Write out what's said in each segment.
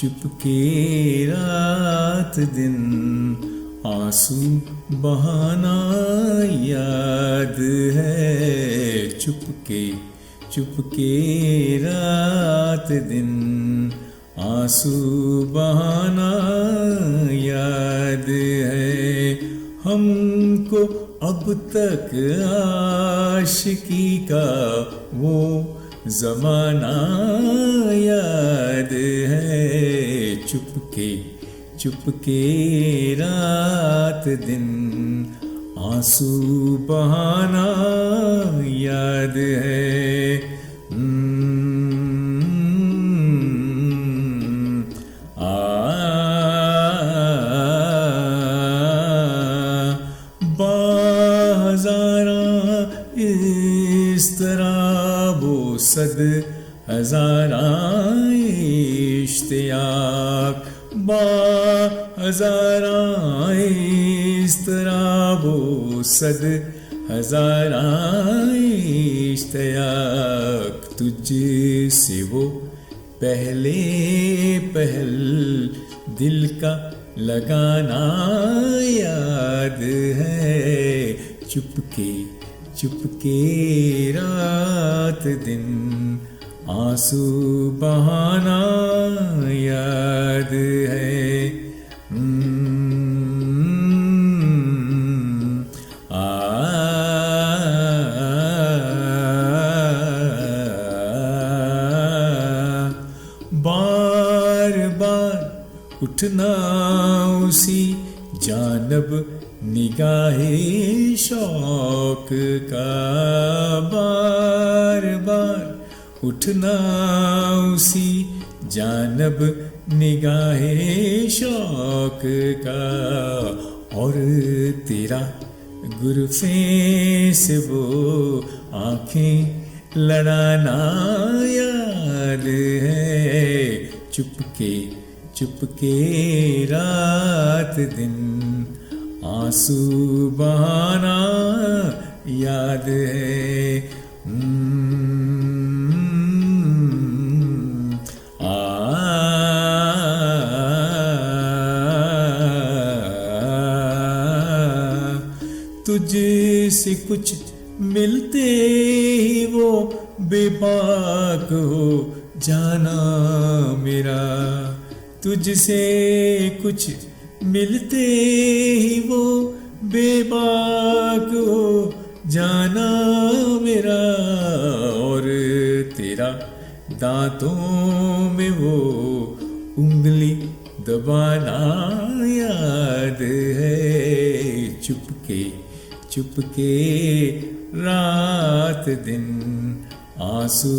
चुपके रात दिन आंसू बहाना याद है। चुपके चुपके रात दिन आंसू बहाना याद है। हमको अब तक आशिकी का वो ज़माना याद है। चुपके चुपके रात दिन आंसू बहाना याद है। इस तरह वो सद हज़ारा इश्तियाक हज़ारा इस तरह वो सद हज़ारा इश्तियाक तुझसे वो पहले पहल दिल का लगाना याद है। चुपके चुपके रात दिन आंसू बहाना याद है। बार बार उठना उसी जानब निगाहे शौक का। बार बार उठना उसी जानब निगाहे शौक का। और तेरा गुरफे से वो आंखें लड़ाना याद है। चुपके चुपके रात दिन आंसू बहाना याद है। तुझसे कुछ मिलते ही वो बेबाक हो जाना मेरा। तुझसे कुछ मिलते ही वो बेबाक हो जाना मेरा। और तेरा दांतों में वो उंगली दबाना याद है। चुपके चुपके रात दिन आंसू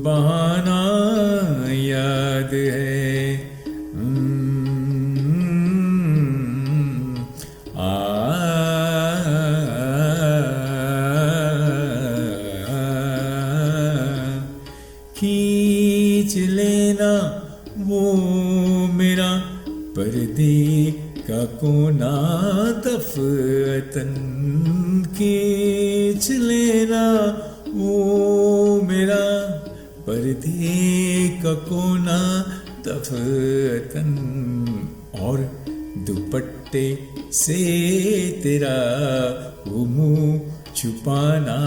बहाना याद है। खींच लेना वो मेरा पर्दे का कोना दफतन। खींच लेना वो मेरा पर्दे का कोना दफतन। और दुपट्टे से तेरा वो मुँह छुपाना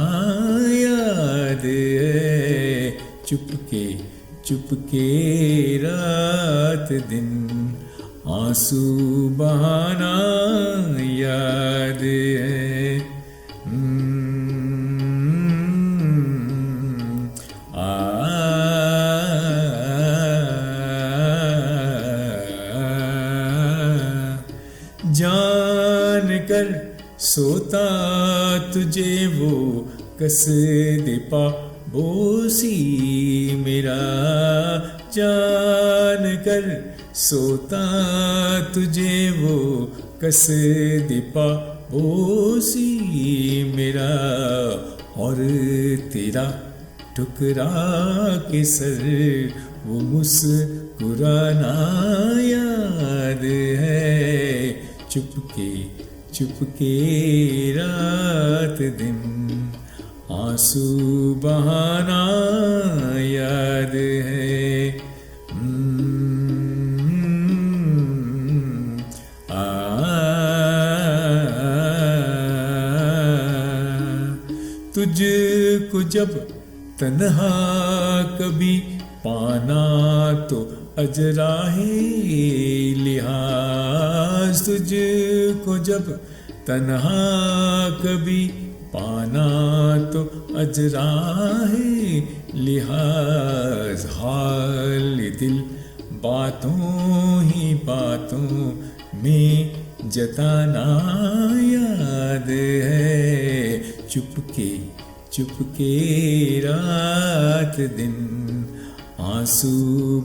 याद है। चुपके चुपके रात दिन आंसू बहाना याद है। जान कर सोता तुझे वो कस दे बोसी मेरा। जान कर सोता तुझे वो कस दे बोसी मेरा। और तेरा ठुकरा के सर वो मुस्कुराना याद है। चुपके चुपके रात दिन आंसू बहाना याद है। को जब तन्हा कभी पाना तो अजरा है लिहाज, तुझको जब तन्हा कभी पाना तो अजरा है लिहाज। हाल दिल बातों ही बातों में जताना याद है, चुपके चुपके रात दिन आंसू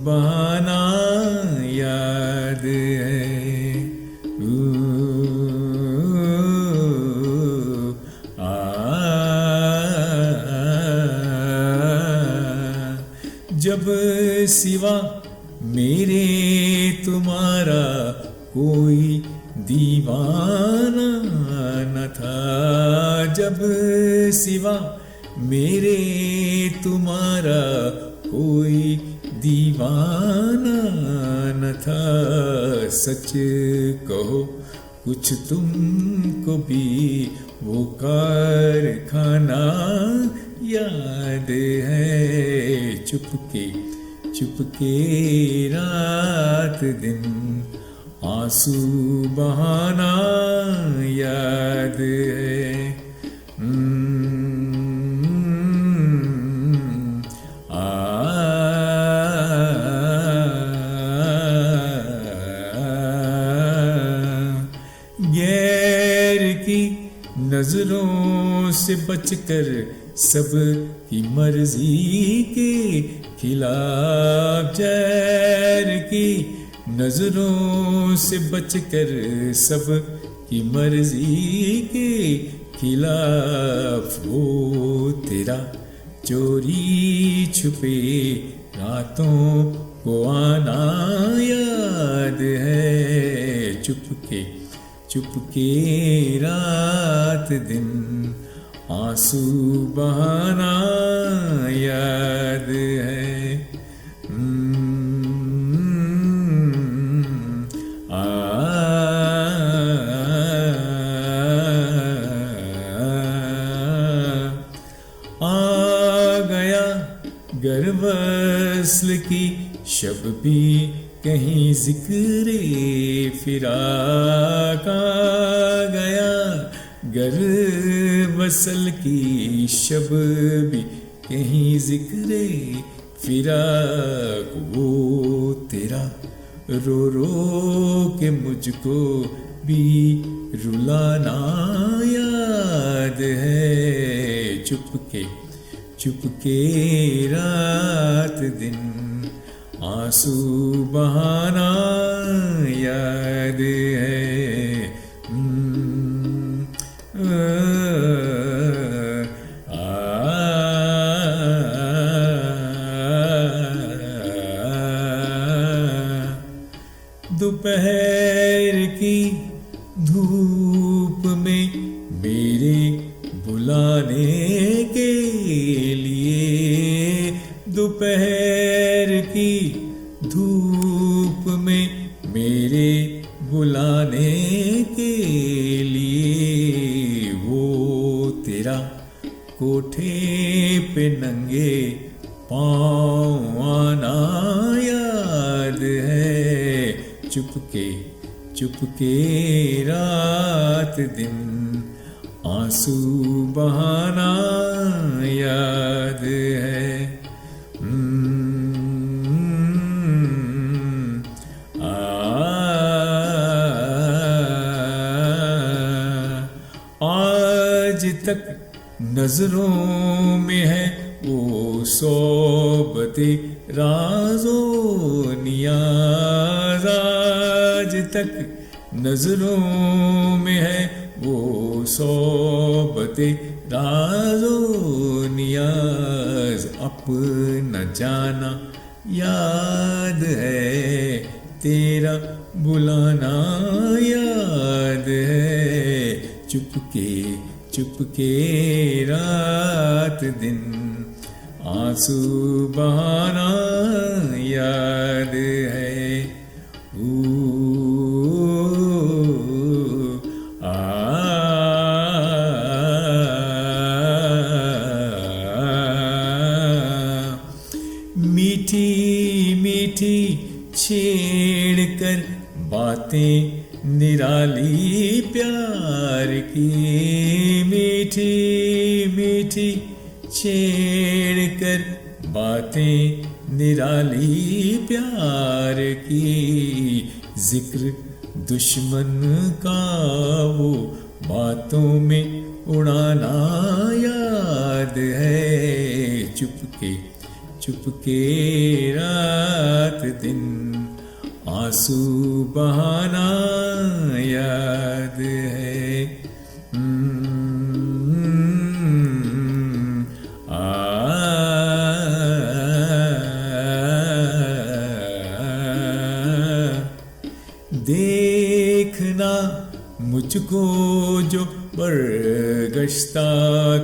बहाना याद है। जब सिवा मेरे तुम्हारा कोई दीवाना न था, जब सिवा मेरे तुम्हारा कोई दीवाना न था। सच कहो कुछ तुमको भी वो कारखाना याद है, चुपके चुपके रात दिन आंसू बहाना याद है। गैर की नजरों से बचकर सब की मर्जी के खिलाफ, जैर की नजरों से बचकर सब की मर्जी के खिलाफ, वो तेरा चोरी छुपे रातों को आना याद है, चुपके चुपके रात दिन आंसू बहाना याद है। आ गया गर वस्ल की शब भी कहीं जिक्रे फिराक, आ गया गर वसल की शब भी कहीं जिक्रे फिराक, वो तेरा रो रो के मुझको भी रुलाना याद है, चुपके चुपके रात दिन आंसू बहाना याद है। दोपहर की धूप में मेरे बुलाने के लिए, दोपहर की धूप में मेरे बुलाने के लिए, वो तेरा कोठे पे नंगे पाँव आना याद है, चुपके चुपके रात दिन आंसू बहाना याद है। आज तक नजरों में है वो सोबते राज़ो नियाज़, आज तक नजरों में है वो सोबते राज़ो नियाज़, अपना जाना याद है, तेरा बुलाना याद है, चुपके चुपके रात दिन आंसू बहाना याद है। कर बातें निराली प्यार की, मीठी मीठी छेड़ कर बातें निराली प्यार की। जिक्र दुश्मन का वो बातों में उड़ाना याद है। चुपके चुपके रात दिन आंसू बहाना याद है। देखना मुझको जो बरगश्ता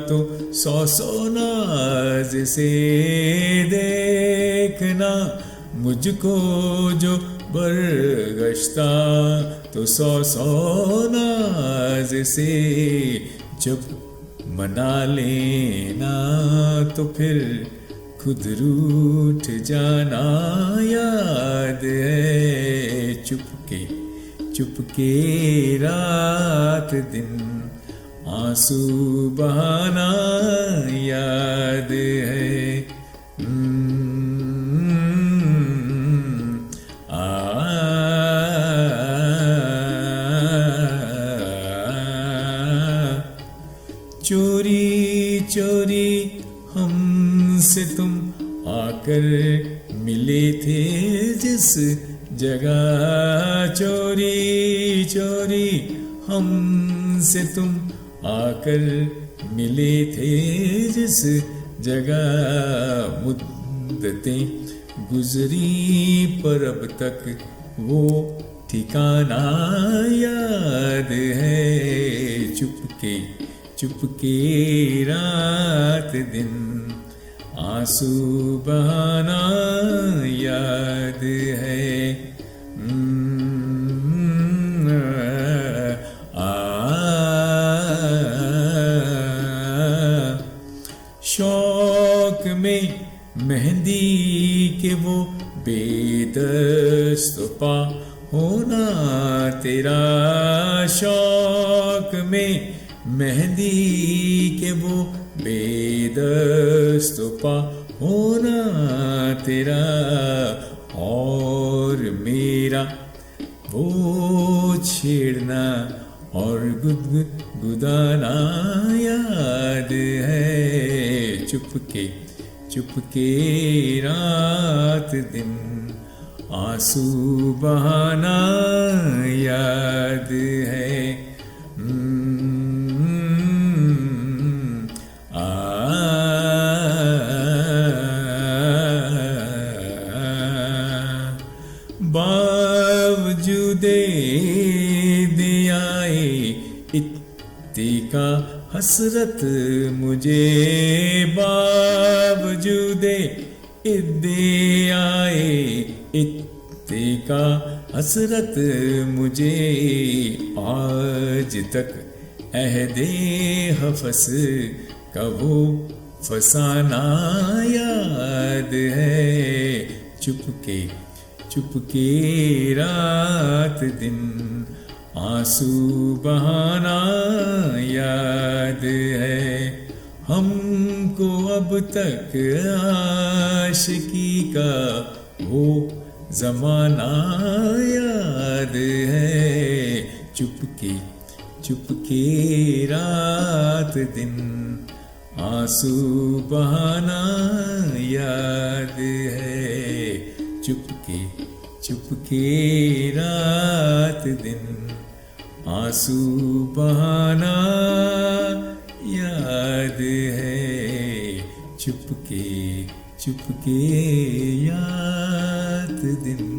तो सौ सौ नाज से, देखना मुझको जो बरगश्ता तो सौ सौ नाज से। जब मना लेना तो फिर खुद रूठ जाना याद है। चुपके चुपके रात दिन आंसू बहाना याद है। चोरी चोरी हमसे तुम आकर मिले थे जिस जगह, चोरी चोरी हमसे तुम आकर मिले थे जिस जगह। मुद्दतें गुजरी पर अब तक वो ठिकाना याद है। चुपके चुपके रात दिन आंसू बहाना याद है। शौक में मेहंदी के वो बेदस्तपा होना तेरा, शौक में मेहंदी के वो बेदस्तपा होना तेरा। और मेरा वो छेड़ना और गुदगुदाना याद है। चुपके चुपके रात दिन आंसू बहाना याद है। बावजूदे दियाए इत्तिका हसरत मुझे, बावजूदे दियाए इत्तिका हसरत मुझे। आज तक अहदे हफस का वो फसाना याद है। चुपके चुपके रात दिन आंसू बहाना याद है। हमको अब तक आशिकी का वो जमाना याद है। चुपके चुपके रात दिन आंसू बहाना याद है। चुपके चुपके रात दिन आंसू बहाना याद है। चुपके चुपके याद दिन।